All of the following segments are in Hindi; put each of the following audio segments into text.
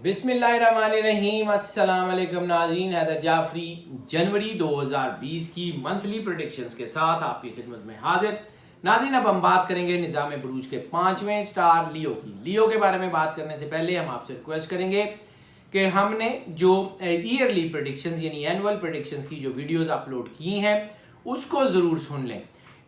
बिस्मिल्लाहिर्रहमानिर्रहीम। अस्सलाम वालेकुम नाज़रीन, हैदर जाफरी जनवरी 2020 की मंथली प्रेडिक्शंस के साथ आपकी खिदमत में हाजिर। नाज़रीन, अब हम बात करेंगे निज़ाम बुरूज के 5वें स्टार लियो की। लियो के बारे में बात करने से पहले हम आपसे रिक्वेस्ट करेंगे कि हमने जो ईयरली प्रेडिक्शंस यानी एनुअल प्रेडिक्शंस की जो वीडियोस अपलोड की हैं उसको ज़रूर सुन लें।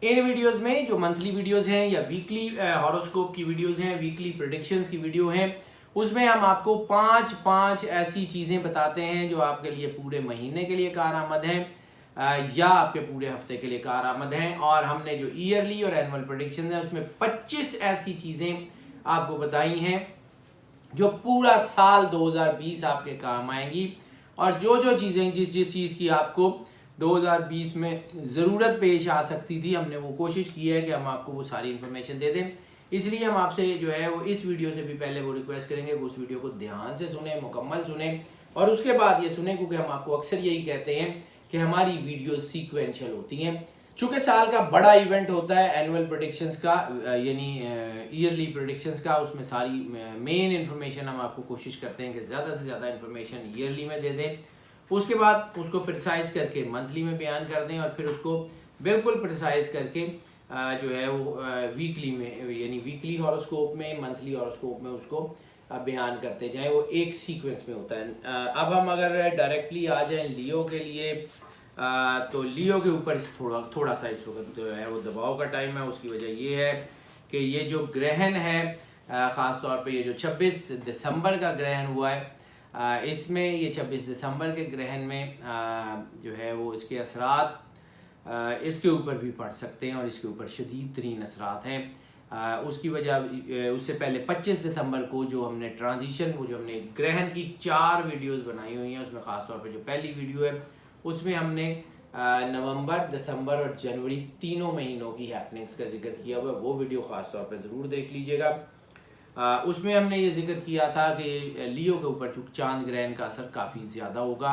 इन वीडियोस में जो मंथली वीडियोस हैं या वीकली हॉरोस्कोप की वीडियोस हैं, वीकली प्रेडिक्शंस की वीडियो हैं, उसमें हम आपको पांच ऐसी चीज़ें बताते हैं जो आपके लिए पूरे महीने के लिए कारआमद हैं या आपके पूरे हफ्ते के लिए कारआमद हैं। और हमने जो ईयरली और एनुअल प्रेडिक्शंस हैं उसमें 25 ऐसी चीज़ें आपको बताई हैं जो पूरा साल 2020 आपके काम आएंगी। और जो चीज़ें जिस चीज़ की आपको 2020 में ज़रूरत पेश आ सकती थी, हमने वो कोशिश की है कि हम आपको वो सारी इन्फॉर्मेशन दे दें। इसलिए हम आपसे जो है वो इस वीडियो से भी पहले वो रिक्वेस्ट करेंगे कि उस वीडियो को ध्यान से सुने, मुकम्मल सुने और उसके बाद ये सुने, क्योंकि हम आपको अक्सर यही कहते हैं कि हमारी वीडियो सीक्वेंशियल होती हैं। चूँकि साल का बड़ा इवेंट होता है एनुअल प्रेडिक्शंस का यानी ईयरली प्रेडिक्शंस का, उसमें सारी मेन इन्फॉर्मेशन हम आपको कोशिश करते हैं कि ज़्यादा से ज़्यादा इन्फॉर्मेशन ईयरली में दे दें, उसके बाद उसको प्रिसाइज करके मंथली में बयान कर दें और फिर उसको बिल्कुल प्रिसाइज करके जो है वो वीकली में यानी वीकली हॉरोस्कोप में, मंथली हॉरोस्कोप में उसको बयान करते जाएं। वो एक सीक्वेंस में होता है। अब हम अगर डायरेक्टली आ जाएं लियो के लिए, तो लियो के ऊपर थोड़ा सा इस वक्त जो है वो दबाव का टाइम है। उसकी वजह ये है कि ये जो ग्रहण है, ख़ास तौर पे ये जो 26 दिसंबर का ग्रहण हुआ है, इसमें ये 26 दिसंबर के ग्रहण में जो है वो इसके असरात इसके ऊपर भी पड़ सकते हैं और इसके ऊपर शदीद तरीन असरात हैं। उसकी वजह उससे पहले 25 दिसंबर को जो हमने ट्रांजिशन, वो जो हमने ग्रहण की 4 वीडियोस बनाई हुई हैं, उसमें ख़ास तौर पे जो पहली वीडियो है उसमें हमने नवंबर, दिसंबर और जनवरी तीनों महीनों की हैपनिंग्स का जिक्र किया हुआ है। वो वीडियो ख़ास तौर पे ज़रूर देख लीजिएगा। उसमें हमने ये जिक्र किया था कि लियो के ऊपर चूँकि चांद ग्रहण का असर काफ़ी ज़्यादा होगा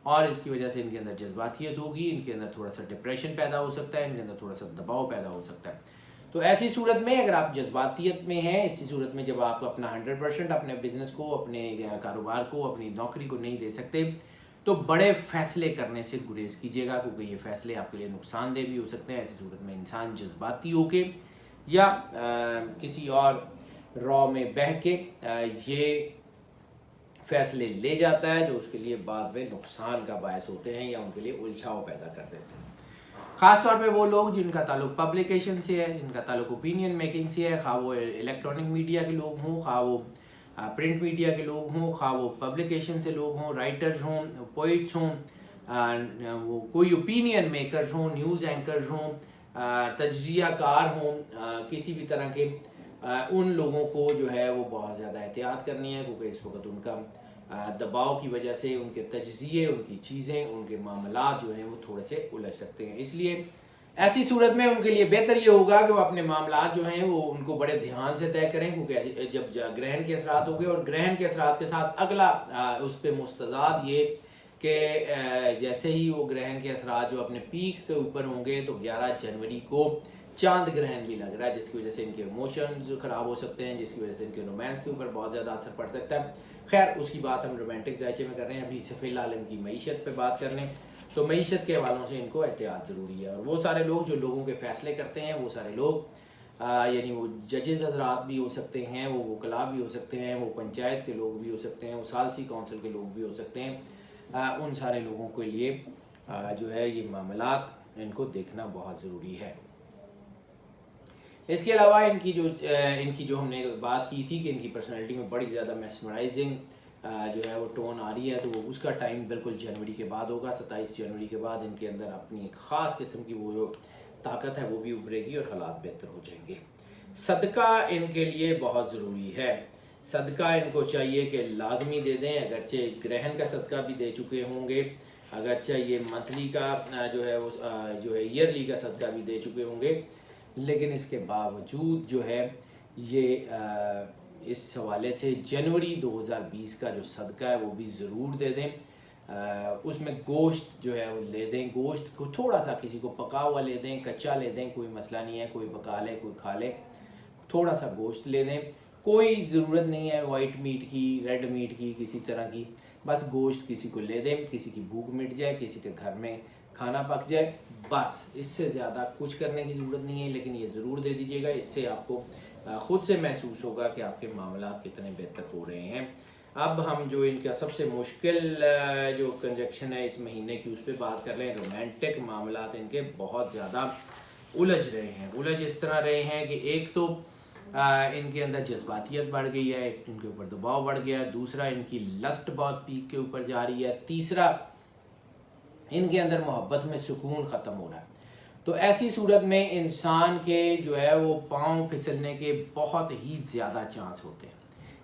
और इसकी वजह से इनके अंदर जज्बातियत होगी, इनके अंदर थोड़ा सा डिप्रेशन पैदा हो सकता है, इनके अंदर थोड़ा सा दबाव पैदा हो सकता है। तो ऐसी सूरत में अगर आप जज्बातियत में हैं, इसी सूरत में जब आप अपना 100% अपने बिजनेस को, अपने कारोबार को, अपनी नौकरी को नहीं दे सकते, तो बड़े फैसले करने से गुरेज कीजिएगा, क्योंकि ये फैसले आपके लिए नुकसानदेह भी हो सकते हैं। ऐसी सूरत में इंसान जज्बाती होके या किसी और रॉ में बह के ये फैसले ले जाता है जो उसके लिए बाद में नुकसान का बायस होते हैं या उनके लिए उलझाव पैदा कर देते हैं। ख़ास तौर पे वो लोग जिनका ताल्लुक पब्लिकेशन से है, जिनका ताल्लुक ओपिनियन मेकिंग से है, खा वो इलेक्ट्रॉनिक मीडिया के लोग हों, खा वो प्रिंट मीडिया के लोग हों, खा वो पब्लिकेशन से लोग हों, राइटर्स हों, पोइट्स हों, वो कोई ओपिनियन मेकर्स हों, न्यूज़ एंकर्स हों, तज्जिया कार हों, किसी भी तरह के उन लोगों को जो है वो बहुत ज़्यादा एहतियात करनी है, क्योंकि इस वक्त उनका दबाव की वजह से उनके तज्जिए, उनकी चीज़ें, उनके मामलात जो हैं वो थोड़े से उलझ सकते हैं। इसलिए ऐसी सूरत में उनके लिए बेहतर ये होगा कि वो अपने मामलात जो हैं वो उनको बड़े ध्यान से तय करें, क्योंकि जब ग्रहण के असरात हो गए और ग्रहण के असरात के साथ अगला उस पर मुस्तदाद ये कि जैसे ही वो ग्रहण के असरात जो अपने पीक के ऊपर होंगे तो 11 जनवरी को चांद ग्रहण भी लग रहा है, जिसकी वजह से इनके इमोशंस ख़राब हो सकते हैं, जिसकी वजह से इनके रोमांस के ऊपर बहुत ज़्यादा असर पड़ सकता है। खैर, उसकी बात हम रोमांटिक जायचे में कर रहे हैं। अभी सफ़ील आलम की मईशत पे बात कर रहे हैं, तो मईशत के हवालों से इनको एहतियात ज़रूरी है। और वो सारे लोग जो लोगों के फ़ैसले करते हैं, वो सारे लोग यानी वो जजेस हजरात भी हो सकते हैं, वो वकला भी हो सकते हैं, वो पंचायत के लोग भी हो सकते हैं, वो सालसी काउंसिल के लोग भी हो सकते हैं। उन सारे लोगों के लिए जो है ये मामलात इनको देखना बहुत ज़रूरी है। इसके अलावा इनकी जो हमने बात की थी कि इनकी पर्सनालिटी में बड़ी ज़्यादा मेस्मराइजिंग जो है वो टोन आ रही है, तो वो उसका टाइम बिल्कुल जनवरी के बाद होगा। 27 जनवरी के बाद इनके अंदर अपनी एक ख़ास किस्म की वो जो ताकत है वो भी उभरेगी और हालात बेहतर हो जाएंगे। सदका इनके लिए बहुत ज़रूरी है। सदका इनको चाहिए कि लाजमी दे दें, अगरचे ग्रहण का सदका भी दे चुके होंगे, अगरचे ये मंथली का जो है वो जो है ईयरली का सदका भी दे चुके होंगे, लेकिन इसके बावजूद जो है ये इस हवाले से जनवरी 2020 का जो सदका है वो भी ज़रूर दे दें। उसमें गोश्त जो है वो ले दें, गोश्त को थोड़ा सा किसी को पका हुआ ले दें, कच्चा ले दें, कोई मसला नहीं है, कोई पका ले कोई खा ले, थोड़ा सा गोश्त ले दें कोई ज़रूरत नहीं है वाइट मीट की, रेड मीट की, किसी तरह की। बस गोश्त किसी को ले दें, किसी की भूख मिट जाए, किसी के घर में खाना पक जाए, बस। इससे ज़्यादा कुछ करने की ज़रूरत नहीं है, लेकिन ये ज़रूर दे दीजिएगा। इससे आपको ख़ुद से महसूस होगा कि आपके मामलात कितने बेहतर हो रहे हैं। अब हम जो इनका सबसे मुश्किल जो कंजक्शन है इस महीने की, उस पर बात कर रहे हैं। रोमांटिक मामलात इनके बहुत ज़्यादा उलझ रहे हैं। उलझ इस तरह रहे हैं कि एक तो इनके अंदर जज्बातियत बढ़ गई है, एक इनके ऊपर दबाव बढ़ गया है, दूसरा इनकी लस्ट बहुत पीक के ऊपर जा रही है, तीसरा इनके अंदर मोहब्बत में सुकून ख़त्म हो रहा है। तो ऐसी सूरत में इंसान के जो है वो पाँव फिसलने के बहुत ही ज़्यादा चांस होते हैं।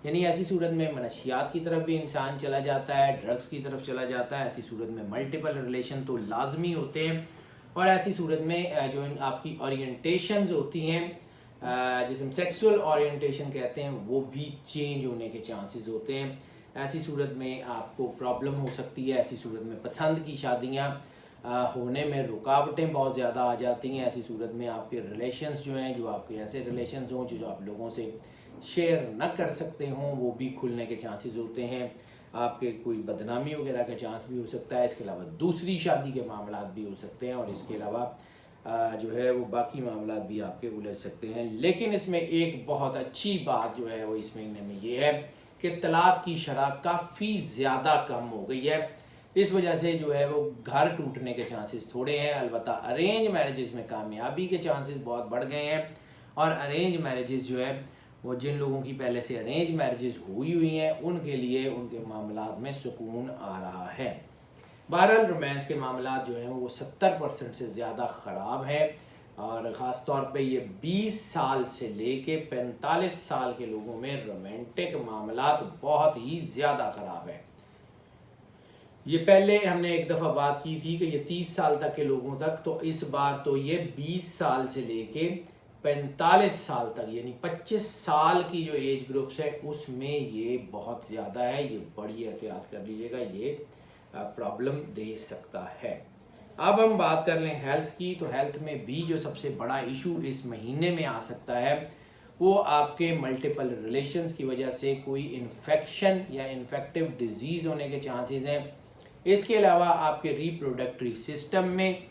यानी ऐसी सूरत में मनशियात की तरफ भी इंसान चला जाता है, ड्रग्स की तरफ चला जाता है। ऐसी सूरत में मल्टीपल रिलेशन तो लाजमी होते हैं, और ऐसी सूरत में जो आपकी ओरिएंटेशंस होती हैं, जिसे हम सेक्सुअल ओरिएंटेशन कहते हैं, वो भी चेंज होने के चांसेस होते हैं। ऐसी सूरत में आपको प्रॉब्लम हो सकती है। ऐसी सूरत में पसंद की शादियाँ होने में रुकावटें बहुत ज़्यादा आ जाती हैं। ऐसी सूरत में आपके रिलेशंस जो हैं, जो आपके ऐसे रिलेशंस हों जो आप लोगों से शेयर न कर सकते हों, वो भी खुलने के चांसेस होते हैं। आपके कोई बदनामी वगैरह का चांस भी हो सकता है। इसके अलावा दूसरी शादी के मामला भी हो सकते हैं, और इसके अलावा जो है वो बाकी मामला भी आपके उलझ सकते हैं। लेकिन इसमें एक बहुत अच्छी बात जो है वो इस महीने में ये है कि तलाक की शरह काफ़ी ज़्यादा कम हो गई है। इस वजह से जो है वो घर टूटने के चांसेस थोड़े हैं। अलबत्ता अरेंज मैरिजेस में कामयाबी के चांसेस बहुत बढ़ गए हैं, और अरेंज मैरिजेस जो है वो जिन लोगों की पहले से अरेंज मैरिजेस हुई हैं उनके लिए उनके मामलात में सुकून आ रहा है। बहरहाल रोमांस के मामलात जो हैं वो 70% से ज़्यादा ख़राब हैं, और ख़ास तौर पे ये 20 साल से लेके 45 साल के लोगों में रोमांटिक मामलात बहुत ही ज़्यादा ख़राब है। ये पहले हमने एक दफ़ा बात की थी कि ये 30 साल तक के लोगों तक, तो इस बार तो ये 20 साल से लेके 45 साल तक, यानी 25 साल की जो एज ग्रुप्स है उसमें ये बहुत ज़्यादा है। ये बड़ी एहतियात कर लीजिएगा, ये प्रॉब्लम दे सकता है। अब हम बात कर लें हेल्थ की, तो हेल्थ में भी जो सबसे बड़ा इशू इस महीने में आ सकता है वो आपके मल्टीपल रिलेशंस की वजह से कोई इन्फेक्शन या इन्फेक्टिव डिजीज़ होने के चांसेस हैं। इसके अलावा आपके रिप्रोडक्टरी सिस्टम में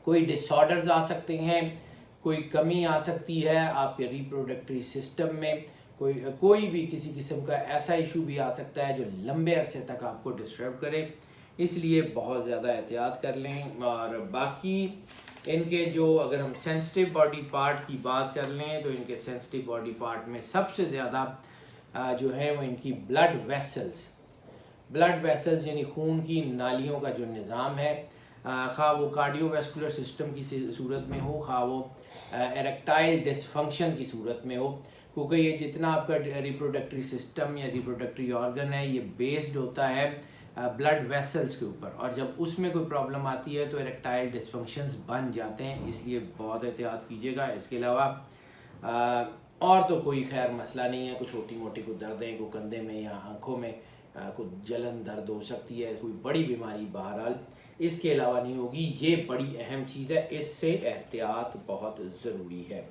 कोई डिसऑर्डर्स आ सकते हैं, कोई कमी आ सकती है आपके रिप्रोडक्टरी सिस्टम में। कोई भी किसी किस्म का ऐसा इशू भी आ सकता है जो लंबे अरसे तक आपको डिस्टर्ब करे, इसलिए बहुत ज़्यादा एहतियात कर लें। और बाकी इनके जो, अगर हम सेंसिटिव बॉडी पार्ट की बात कर लें, तो इनके सेंसिटिव बॉडी पार्ट में सबसे ज़्यादा जो है वो इनकी ब्लड वेसल्स यानी खून की नालियों का जो निज़ाम है, खा वो कार्डियोवैस्कुलर सिस्टम की सूरत में हो, खा वो एरेक्टाइल डिसफंक्शन की सूरत में हो, क्योंकि ये जितना आपका रिप्रोडक्टरी सिस्टम या रिप्रोडक्टरी ऑर्गन है ये बेस्ड होता है ब्लड वेसल्स के ऊपर, और जब उसमें कोई प्रॉब्लम आती है तो एरेक्टाइल डिसफंक्शंस बन जाते हैं, इसलिए बहुत एहतियात कीजिएगा। इसके अलावा और तो कोई खैर मसला नहीं है। कुछ छोटी मोटी कोई दर्दें, कोई कंधे में या आँखों में कोई जलन दर्द हो सकती है, कोई बड़ी बीमारी बहरहाल इसके अलावा नहीं होगी। ये बड़ी अहम चीज़ है, इससे एहतियात बहुत ज़रूरी है।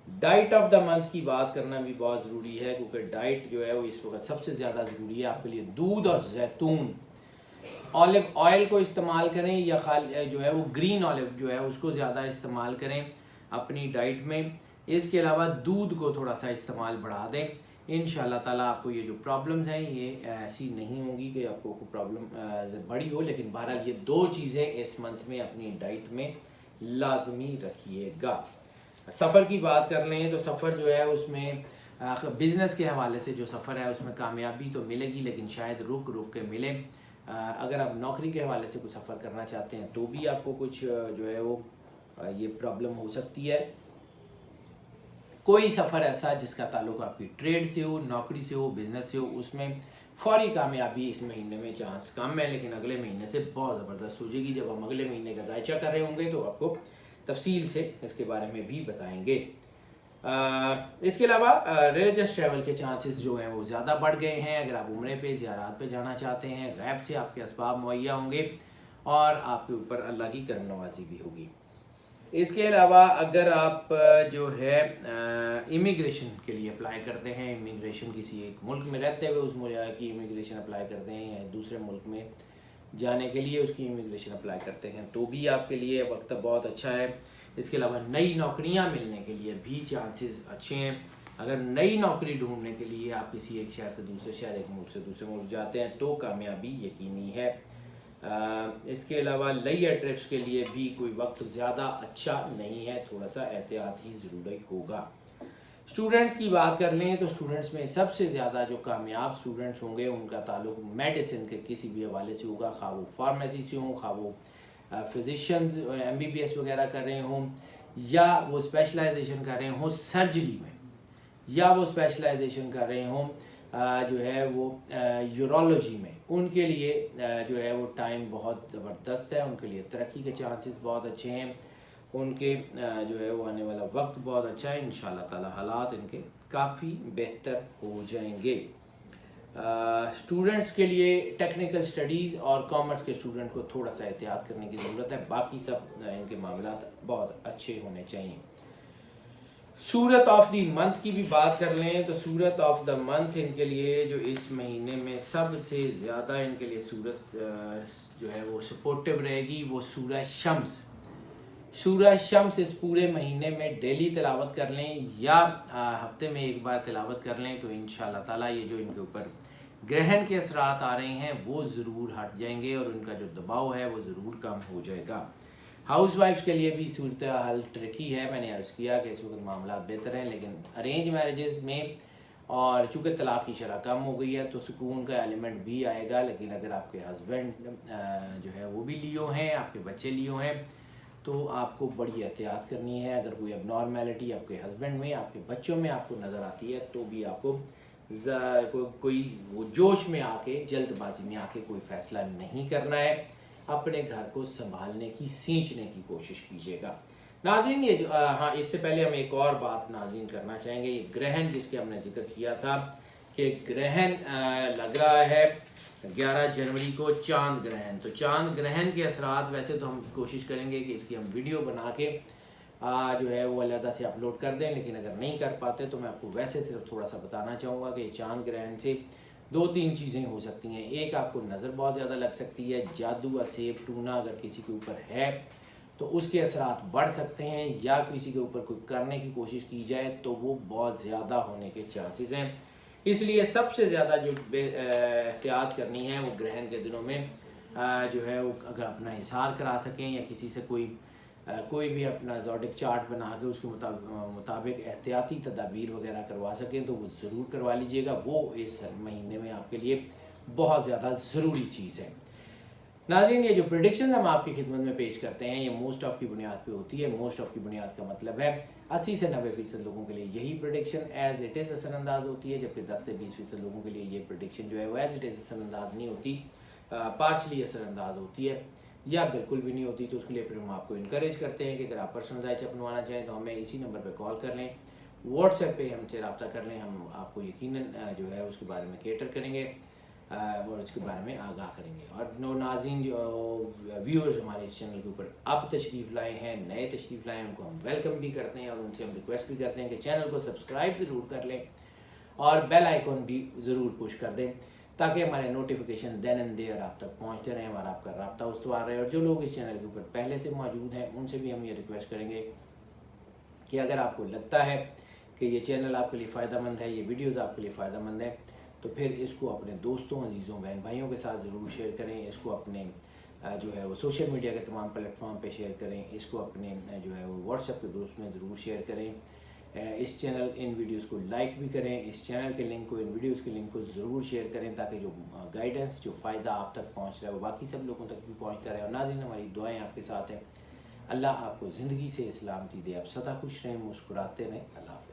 डाइट ऑफ द मंथ की बात करना भी बहुत ज़रूरी है, क्योंकि डाइट जो है वो इस वक्त सबसे ज़्यादा ज़रूरी है आपके लिए। दूध और जैतून, ऑलिव ऑयल को इस्तेमाल करें, या जो है वो ग्रीन ऑलिव जो है उसको ज़्यादा इस्तेमाल करें अपनी डाइट में। इसके अलावा दूध को थोड़ा सा इस्तेमाल बढ़ा दें। इंशाअल्लाह ताला आपको ये जो प्रॉब्लम्स हैं ये ऐसी नहीं होंगी कि आपको कोई प्रॉब्लम बड़ी हो, लेकिन बहरहाल ये दो चीज़ें इस मंथ में अपनी डाइट में लाजमी रखिएगा। सफ़र की बात कर लें तो सफ़र जो है उसमें बिज़नेस के हवाले से जो सफ़र है उसमें कामयाबी तो मिलेगी, लेकिन शायद रुक के मिले। अगर आप नौकरी के हवाले से कुछ सफ़र करना चाहते हैं तो भी आपको कुछ जो है वो ये प्रॉब्लम हो सकती है। कोई सफ़र ऐसा जिसका ताल्लुक आपकी ट्रेड से हो, नौकरी से हो, बिज़नेस से हो, उसमें फौरी कामयाबी इस महीने में चांस कम है, लेकिन अगले महीने से बहुत ज़बरदस्त हो जाएगी। जब हम अगले महीने का जायचा कर रहे होंगे तो आपको तफसील से इसके बारे में भी बताएंगे। इसके अलावा रिलीजियस ट्रैवल के चांसेस जो हैं वो ज़्यादा बढ़ गए हैं। अगर आप उम्रे पे, ज़ियारत पे जाना चाहते हैं, गैब से आपके असबाब मुहैया होंगे और आपके ऊपर अल्लाह की करम नवाजी भी होगी। इसके अलावा अगर आप जो है इमिग्रेशन के लिए अप्लाई करते हैं, इमिग्रेशन किसी एक मुल्क में रहते हुए उस मुल्क की इमिग्रेशन अप्लाई करते हैं या दूसरे मुल्क में जाने के लिए उसकी इमिग्रेशन अप्लाई करते हैं, तो भी आपके लिए वक्त बहुत अच्छा है। इसके अलावा नई नौकरियां मिलने के लिए भी चांसेस अच्छे हैं। अगर नई नौकरी ढूंढने के लिए आप किसी एक शहर से दूसरे शहर, एक मुल्क से दूसरे मुल्क जाते हैं तो कामयाबी यकीनी है। इसके अलावा लेयर ट्रिप्स के लिए भी कोई वक्त ज़्यादा अच्छा नहीं है, थोड़ा सा एहतियात ही ज़रूरी होगा। स्टूडेंट्स की बात कर लें तो स्टूडेंट्स में सबसे ज़्यादा जो कामयाब स्टूडेंट्स होंगे उनका ताल्लुक मेडिसिन के किसी भी हवाले से होगा, खा वो फार्मेसी से हों, खा वो फिजिशियंस MBBS वगैरह कर रहे हों, या वो स्पेशलाइजेशन कर रहे हों सर्जरी में, या वो स्पेशलाइजेशन कर रहे हों जो है वो यूरोलॉजी में, उनके लिए जो है वो टाइम बहुत ज़बरदस्त है, उनके लिए तरक्की के चांसेस बहुत अच्छे हैं, उनके जो है वो आने वाला वक्त बहुत अच्छा है। इंशाल्लाह ताला हालात इनके काफ़ी बेहतर हो जाएंगे। स्टूडेंट्स के लिए टेक्निकल स्टडीज़ और कॉमर्स के स्टूडेंट को थोड़ा सा एहतियात करने की ज़रूरत है, बाकी सब इनके मामलात बहुत अच्छे होने चाहिए। सूरत ऑफ द मंथ की भी बात कर लें तो सूरत ऑफ द मंथ इनके लिए जो इस महीने में सबसे ज़्यादा इनके लिए सूरत जो है वो सपोर्टिव रहेगी वो सूरह शम्स। सूरह शम्स इस पूरे महीने में डेली तिलावत कर लें या हफ्ते में एक बार तिलावत कर लें तो इंशाल्लाह ताला ये जो इनके ऊपर ग्रहण के असरात आ रहे हैं वो ज़रूर हट जाएंगे और उनका जो दबाव है वो ज़रूर कम हो जाएगा। हाउस वाइफ्स के लिए भी सूरत हाल ट्रिकी है, मैंने अर्ज़ किया कि इस वक्त मामला बेहतर हैं, लेकिन अरेंज मैरिजेस में और चूँकि तलाक़ की शरह कम हो गई है तो सुकून का एलिमेंट भी आएगा। लेकिन अगर आपके हस्बैंड जो है वो भी लियो हैं, आपके बच्चे लियो हैं, तो आपको बड़ी एहतियात करनी है। अगर कोई अबनॉर्मेलिटी आपके हस्बैंड में, आपके बच्चों में आपको नज़र आती है तो भी आपको कोई वो जोश में आके, जल्दबाजी में आके कोई फ़ैसला नहीं करना है, अपने घर को संभालने की, सींचने की कोशिश कीजिएगा। नाज़रीन ये हाँ, इससे पहले हम एक और बात नाज़रीन करना चाहेंगे। ये ग्रहण जिसके हमने जिक्र किया था कि ग्रहण लग रहा है 11 जनवरी को चांद ग्रहण। तो चांद ग्रहण के असरात वैसे तो हम कोशिश करेंगे कि इसकी हम वीडियो बना के जो है वो अलहदा से अपलोड कर दें, लेकिन अगर नहीं कर पाते तो मैं आपको वैसे सिर्फ थोड़ा सा बताना चाहूँगा कि चांद ग्रहण से 2-3 चीज़ें हो सकती हैं। एक, आपको नज़र बहुत ज़्यादा लग सकती है, जादू असेब टूना अगर किसी के ऊपर है तो उसके असरात बढ़ सकते हैं, या किसी के ऊपर कोई करने की कोशिश की जाए तो वो बहुत ज़्यादा होने के चांसेस हैं। इसलिए सबसे ज़्यादा जो एहतियात करनी है वो ग्रहण के दिनों में जो है वो अगर अपना हिसार करा सकें या किसी से कोई भी अपना ज़ोडिक चार्ट बना के उसके मुताबिक एहतियाती तदाबीर वगैरह करवा सकें तो वो ज़रूर करवा लीजिएगा। वो इस महीने में आपके लिए बहुत ज़्यादा ज़रूरी चीज़ है। नाज़रीन ये जो प्रेडिक्शन हम आपकी खिदमत में पेश करते हैं ये मोस्ट ऑफ की बुनियाद पे होती है। मोस्ट ऑफ की बुनियाद का मतलब है 80 से 90% लोगों के लिए यही प्रेडिक्शन एज इट इज़ असरअंदाज होती है, जबकि 10 से 20% लोगों के लिए ये प्रेडिक्शन जो है वो एज इट इज़ असरअंदाज नहीं होती, पार्शली असरअंदाज होती है या बिल्कुल भी नहीं होती। तो उसके लिए फिर हम आपको इनकरेज करते हैं कि अगर आप पर्सनल राइच अपनवाना चाहें तो हमें इसी नंबर पर कॉल कर लें, व्हाट्सएप पे हमसे रब्ता कर लें, हम आपको यकीनन जो है उसके बारे में केटर करेंगे और उसके बारे में आगाह करेंगे। और नाज़रीन जो व्यूअर्स हमारे इस चैनल के ऊपर अब तशरीफ़ लाए हैं, नए तशरीफ़ लाए हैं, उनको हम वेलकम भी करते हैं और उनसे हम रिक्वेस्ट भी करते हैं कि चैनल को सब्सक्राइब ज़रूर कर लें और बेल आइकॉन भी ज़रूर पुश कर दें ताकि हमारे नोटिफिकेशन देन एंड देयर आप तक पहुंचते रहें, हमारा आपका रब्ता उस्तवार रहे। और जो लोग इस चैनल के ऊपर पहले से मौजूद हैं उनसे भी हम ये रिक्वेस्ट करेंगे कि अगर आपको लगता है कि ये चैनल आपके लिए फ़ायदेमंद है, ये वीडियोज़ आपके लिए फ़ायदेमंद है, तो फिर इसको अपने दोस्तों, अजीज़ों, बहन भाइयों के साथ ज़रूर शेयर करें। इसको अपने जो है वो सोशल मीडिया के तमाम प्लेटफॉर्म पे शेयर करें। इसको अपने जो है वो व्हाट्सएप के ग्रुप में ज़रूर शेयर करें। इस चैनल इन वीडियोस को लाइक भी करें, इस चैनल के लिंक को, इन वीडियोस के लिंक को ज़रूर शेयर करें ताकि जो गाइडेंस, जो फ़ायदा आप तक पहुँच रहा है वो बाकी सब लोगों तक भी पहुँचता रहे। और नाज़रीन हमारी दुआएँ आपके साथ हैं। अल्लाह आपको ज़िंदगी से सलामती दे, आप सदा खुश रहें, मुस्कुराते रहें। अल्लाह हाफ़िज़।